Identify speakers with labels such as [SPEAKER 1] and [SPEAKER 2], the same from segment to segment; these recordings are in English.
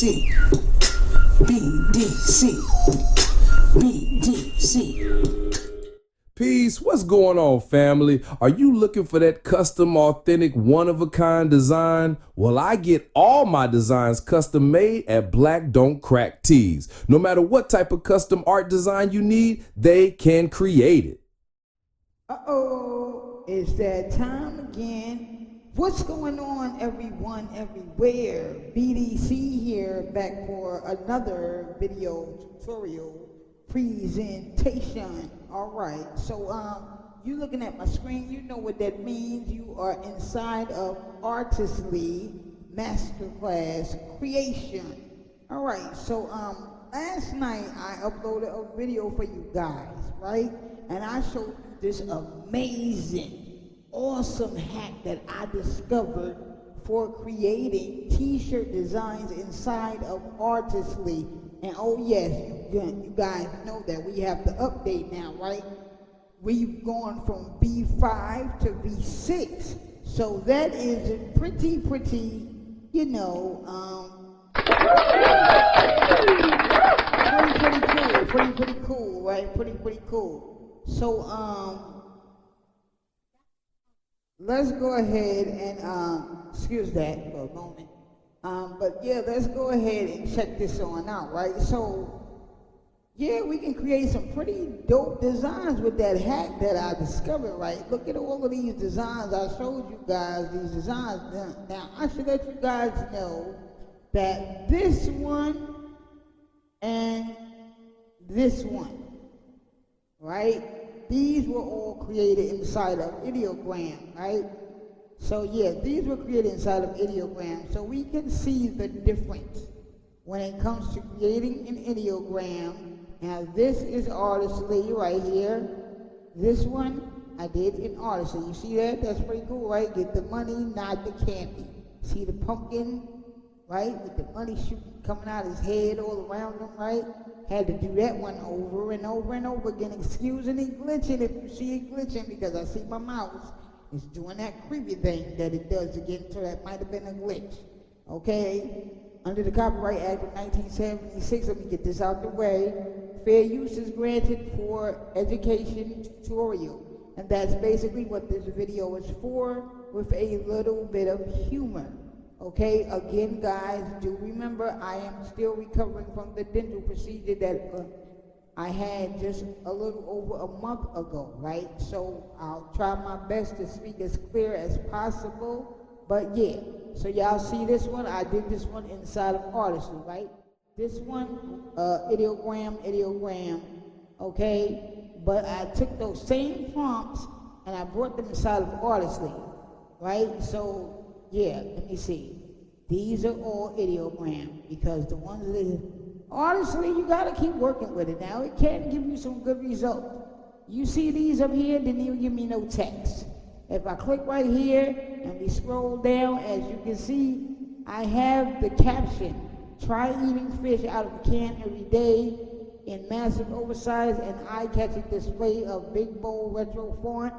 [SPEAKER 1] BDC, BDC, BDC.
[SPEAKER 2] Peace, what's going on, family? Are you looking for that custom, authentic, one-of-a-kind design? Well, I get all my designs custom made at Black Don't Crack Tees. No matter what type of custom art design you need, they can create it.
[SPEAKER 3] Uh-oh, it's that time again. What's going on, everyone, everywhere? BDC here, back for another video tutorial presentation. All right, so you looking at my screen, you know what that means. You are inside of Artistly Masterclass Creation. All right, so last night I uploaded a video for you guys, right? And I showed you this amazing, awesome hack that I discovered for creating t-shirt designs inside of Artistly. And oh yes, you guys know that we have to update now, right? We've gone from V5 to V6. So that is pretty, you know, pretty cool, right? Pretty cool. So, let's go ahead and, excuse that for a moment. But yeah, let's go ahead and check this on out, right? So, yeah, we can create some pretty dope designs with that hack that I discovered, right? Look at all of these designs. I showed you guys these designs. Now, I should let you guys know that this one and this one, right? These were all created inside of Ideogram, right? So yeah, these were created inside of Ideogram, so we can see the difference when it comes to creating an Ideogram. Now this is Artistly right here. This one I did in Artistly. You see that? That's pretty cool, right? Get the money, not the candy. See the pumpkin, right? With the money shooting coming out his head all around him, right? Had to do that one over and over and over again. Excuse any glitching if you see it glitching, because I see my mouse is doing that creepy thing that it does again, so that might have been a glitch. Okay? Under the Copyright Act of 1976, let me get this out the way. Fair use is granted for education tutorial. And that's basically what this video is for, with a little bit of humor. Okay, again guys, do remember I am still recovering from the dental procedure that I had just a little over a month ago, right? So I'll try my best to speak as clear as possible, but yeah. So y'all see this one? I did this one inside of Artistly, right? This one, Ideogram, okay? But I took those same prompts and I brought them inside of Artistly, right? So yeah, let me see. These are all Ideogram, because the ones that Artistly, you gotta keep working with it now. It can give you some good results. You see these up here, didn't even give me no text. If I click right here and we scroll down, as you can see, I have the caption, try eating fish out of a can every day in massive oversized and eye-catching display of big bold retro font.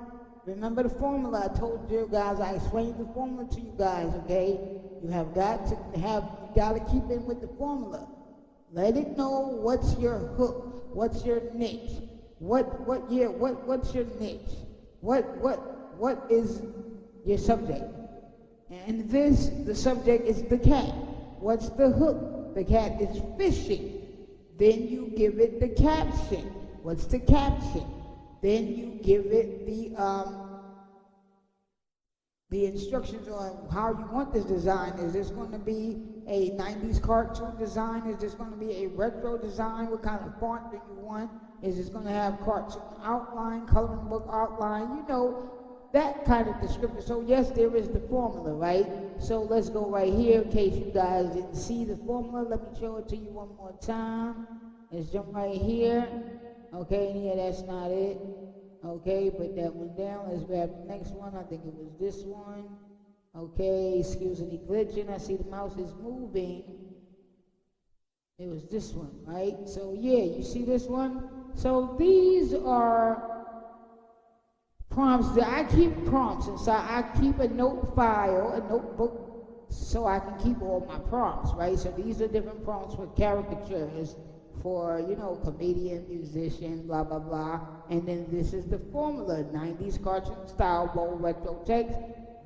[SPEAKER 3] Remember the formula I told you guys, I explained the formula to you guys, okay? You have got to keep in with the formula. Let it know what's your hook, what's your niche, what's your niche, what is your subject. And the subject is the cat. What's the hook? The cat is fishing. Then you give it the caption. What's the caption? Then you give it the instructions on how you want this design. Is this going to be a 90s cartoon design? Is this going to be a retro design? What kind of font do you want? Is this going to have cartoon outline, coloring book outline? You know, that kind of description. So yes, there is the formula, right? So let's go right here in case you guys didn't see the formula. Let me show it to you one more time. Let's jump right here. Okay, and yeah, that's not it. Okay, put that one down. Let's grab the next one. I think it was this one. Okay, excuse any glitching. I see the mouse is moving. It was this one, right? So yeah, you see this one? So these are prompts that I keep prompts inside. I keep a note file, a notebook so I can keep all my prompts, right? So these are different prompts for caricatures, for, you know, comedian, musician, blah, blah, blah. And then this is the formula: 90s cartoon style, bold retro text,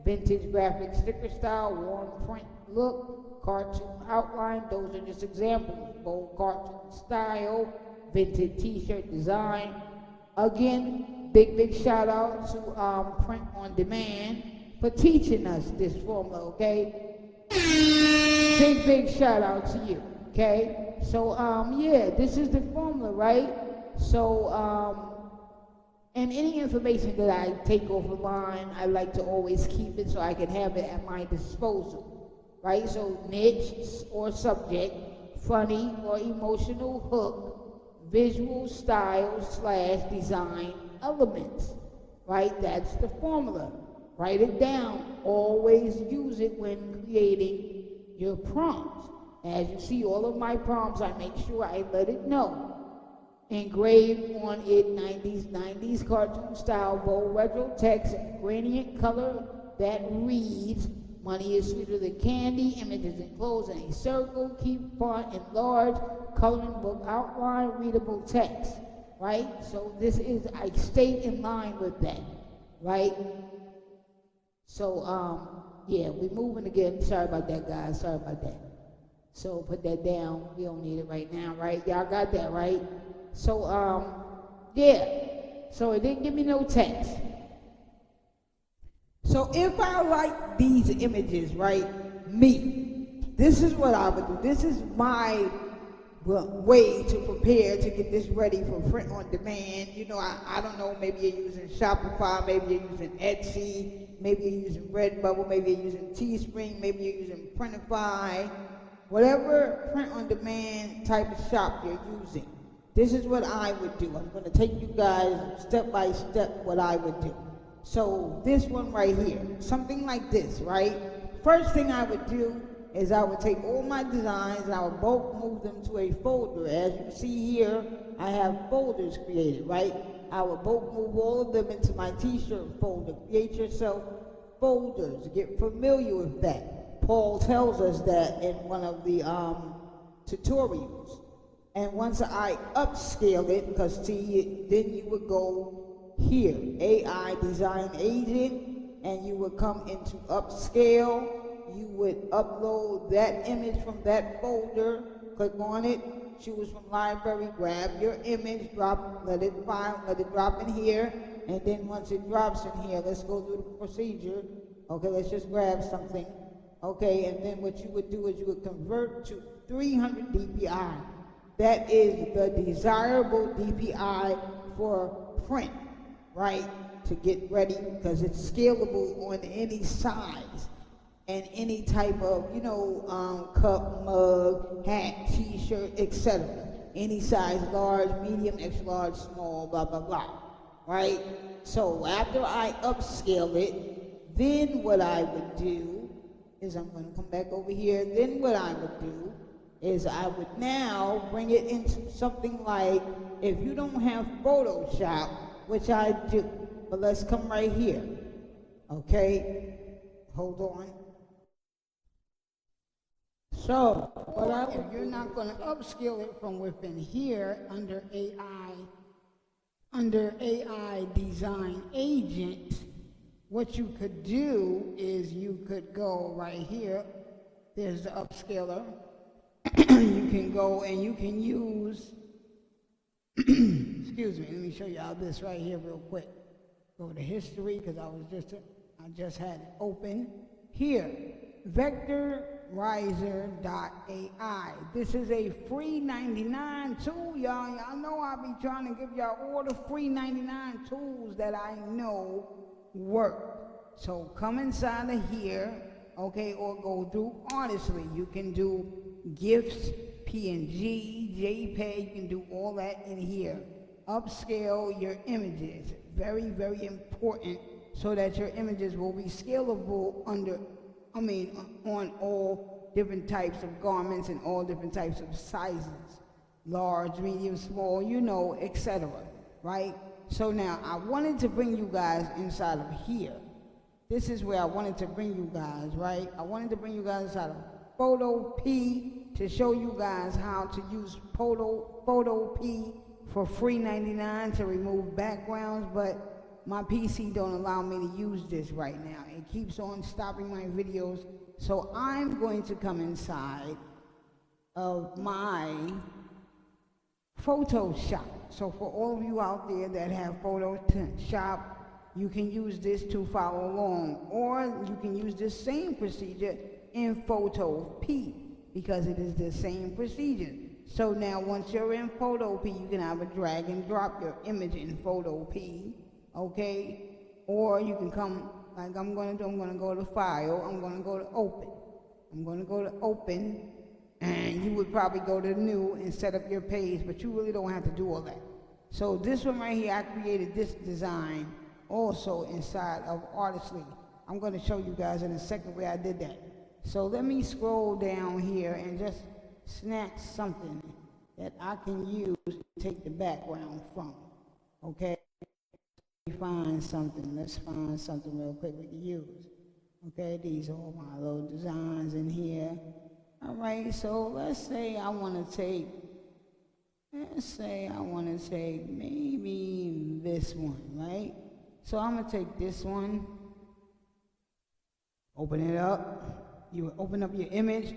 [SPEAKER 3] vintage graphic sticker style, warm print look, cartoon outline. Those are just examples. Bold cartoon style, vintage t-shirt design. Again, big shout out to Print on Demand for teaching us this formula, okay? Big shout out to you, okay? So, yeah, this is the formula, right? So, and any information that I take off the line, I like to always keep it so I can have it at my disposal, right? So, niche or subject, funny or emotional hook, visual style / design elements, right? That's the formula. Write it down. Always use it when creating your prompts. As you see, all of my prompts, I make sure I let it know. Engraved on it, 90s cartoon style, bold retro text, gradient color that reads, money is sweeter than candy, images enclosed in a circle, keep font enlarged, coloring book outline, readable text, right? So this is, I stay in line with that, right? So, yeah, we're moving again. Sorry about that, guys. Sorry about that. So put that down. We don't need it right now, right? Y'all got that, right? So, yeah. So it didn't give me no text. So if I like these images, right, this is what I would do. This is my way to prepare to get this ready for print on demand. You know, I don't know, maybe you're using Shopify, maybe you're using Etsy, maybe you're using Redbubble, maybe you're using Teespring, maybe you're using Printify, whatever print on demand type of shop you're using. This is what I would do. I'm going to take you guys step by step what I would do. So this one right here, something like this, right? First thing I would do is I would take all my designs and I would bulk move them to a folder. As you see here, I have folders created, right? I would bulk move all of them into my t-shirt folder. Create yourself folders. Get familiar with that. Paul tells us that in one of the tutorials. And once I upscale it, because see, then you would go here, AI Design Agent, and you would come into upscale. You would upload that image from that folder, click on it, choose from library, grab your image, let it drop in here, and then once it drops in here, let's go through the procedure. Okay, let's just grab something. Okay, and then what you would do is you would convert to 300 DPI. That is the desirable DPI for print, right? To get ready, because it's scalable on any size and any type of, you know, cup, mug, hat, t-shirt, etc. Any size, large, medium, extra large, small, blah, blah, blah, right? So after I upscale it, then what I would do is I'm going to come back over here. Then what I would do is I would now bring it into something like, if you don't have Photoshop, which I do, but let's come right here, okay? Hold on. So, if you're not going to upscale it from within here under AI Design Agent, what you could do is you could go right here. There's the upscaler. You can go and you can use, excuse me, let me show y'all this right here real quick. Go to history, because I just had it open. Here, vectorizer.ai. This is a free 99 tool, y'all. Y'all know I'll be trying to give y'all all the free 99 tools that I know work. So come inside of here, okay, or go through Honestly. You can do GIFs, PNG, JPEG, you can do all that in here. Upscale your images. Very, very important, so that your images will be scalable on all different types of garments and all different types of sizes. Large, medium, small, you know, etc. Right? So now I wanted to bring you guys inside of here. this is where I wanted to bring you guys, right? I wanted to bring you guys out of Photo P to show you guys how to use Photo P for free 99 to remove backgrounds, but my PC don't allow me to use this right now. It keeps on stopping my videos, so I'm going to come inside of my Photoshop. So for all of you out there that have Photoshop, you can use this to follow along, or you can use this same procedure in Photo P because it is the same procedure. So now once you're in Photo P, you can either drag and drop your image in Photo P, okay? Or you can come, like I'm gonna do, I'm gonna go to File, I'm gonna go to Open. I'm gonna go to Open, and you would probably go to New and set up your page, but you really don't have to do all that. So this one right here, I created this design also inside of Artistly. I'm going to show you guys in a second where I did that. So let me scroll down here and just snatch something that I can use to take the background from. Okay, let's find something. Let's find something real quick we can use. Okay, these are all my little designs in here. All right, so let's say I want to take, maybe this one, right? So I'm going to take this one, open it up. You open up your image.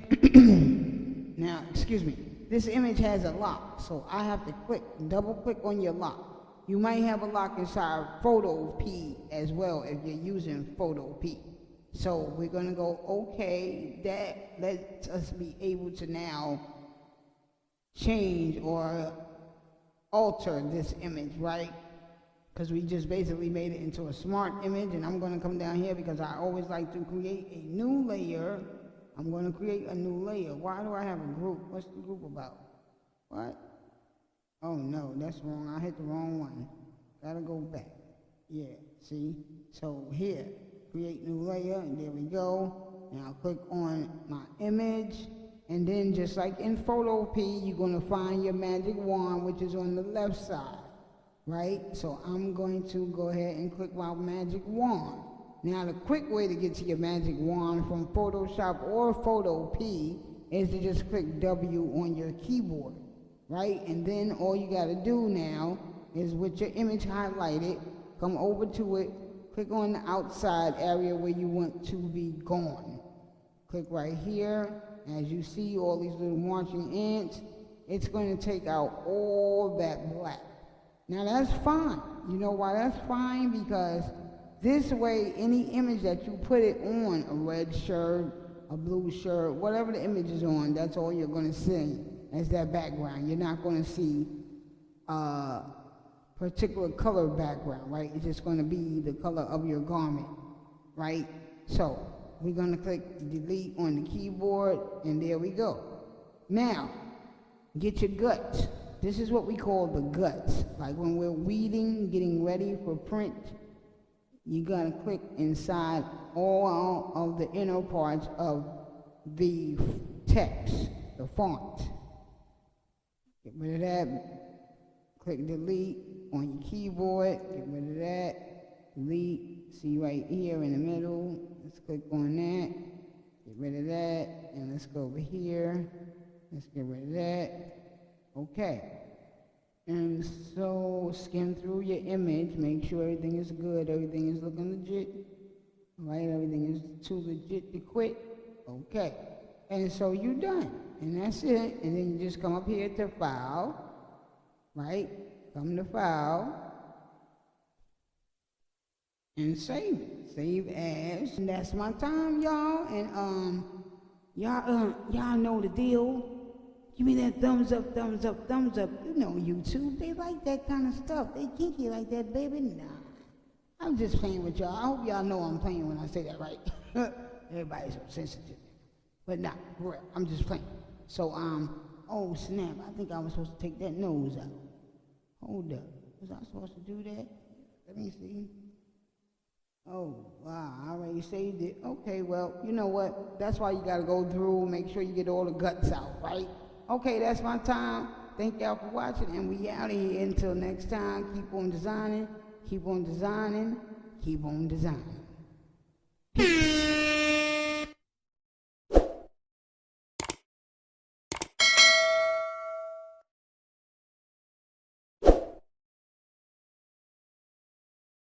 [SPEAKER 3] Now, excuse me, this image has a lock, so I have to double click on your lock. You might have a lock inside Photo P as well if you're using Photo P. So we're going to go, okay, that lets us be able to now change or alter this image, right? Because we just basically made it into a smart image, and I'm going to come down here because I always like to create a new layer. I'm going to create a new layer. Why do I have a group? What's the group about? What? Oh no, that's wrong. I hit the wrong one. Gotta go back. Yeah, see? So here, create new layer, and there we go. Now click on my image, and then just like in Photo P, you're going to find your magic wand, which is on the left side. Right? So I'm going to go ahead and click my magic wand. Now the quick way to get to your magic wand from Photoshop or Photo P is to just click W on your keyboard, right? And then all you got to do now is with your image highlighted, come over to it, click on the outside area where you want to be gone. Click right here. As you see all these little marching ants, it's going to take out all that black. Now that's fine. You know why that's fine? Because this way, any image that you put it on, a red shirt, a blue shirt, whatever the image is on, that's all you're going to see as that background. You're not going to see a particular color background, right? It's just going to be the color of your garment, right? So we're going to click delete on the keyboard, and there we go. Now, get your guts. This is what we call the guts. Like when we're weeding, getting ready for print, you gotta click inside all of the inner parts of the text, the font. Get rid of that. Click delete on your keyboard. Get rid of that. Delete. See right here in the middle. Let's click on that. Get rid of that. And let's go over here. Let's get rid of that. Okay, and so skim through your image, make sure everything is good, everything is looking legit, right? Everything is too legit to quit. Okay, and so you're done, and that's it. And then you just come up here to File, right? Come to File, and save it. Save as. And that's my time, y'all. And y'all know the deal. Give me that thumbs up, thumbs up, thumbs up. You know YouTube, they like that kind of stuff. They kinky like that, baby. Nah, I'm just playing with y'all. I hope y'all know I'm playing when I say that, right? Everybody's so sensitive. But nah, for real, I'm just playing. So, oh snap, I think I was supposed to take that nose out. Hold up, was I supposed to do that? Let me see. Oh, wow, I already saved it. Okay, well, you know what? That's why you gotta go through, make sure you get all the guts out, right? Okay, that's my time. Thank y'all for watching, and we out of here until next time. Keep on designing, keep on designing, keep on designing. Peace.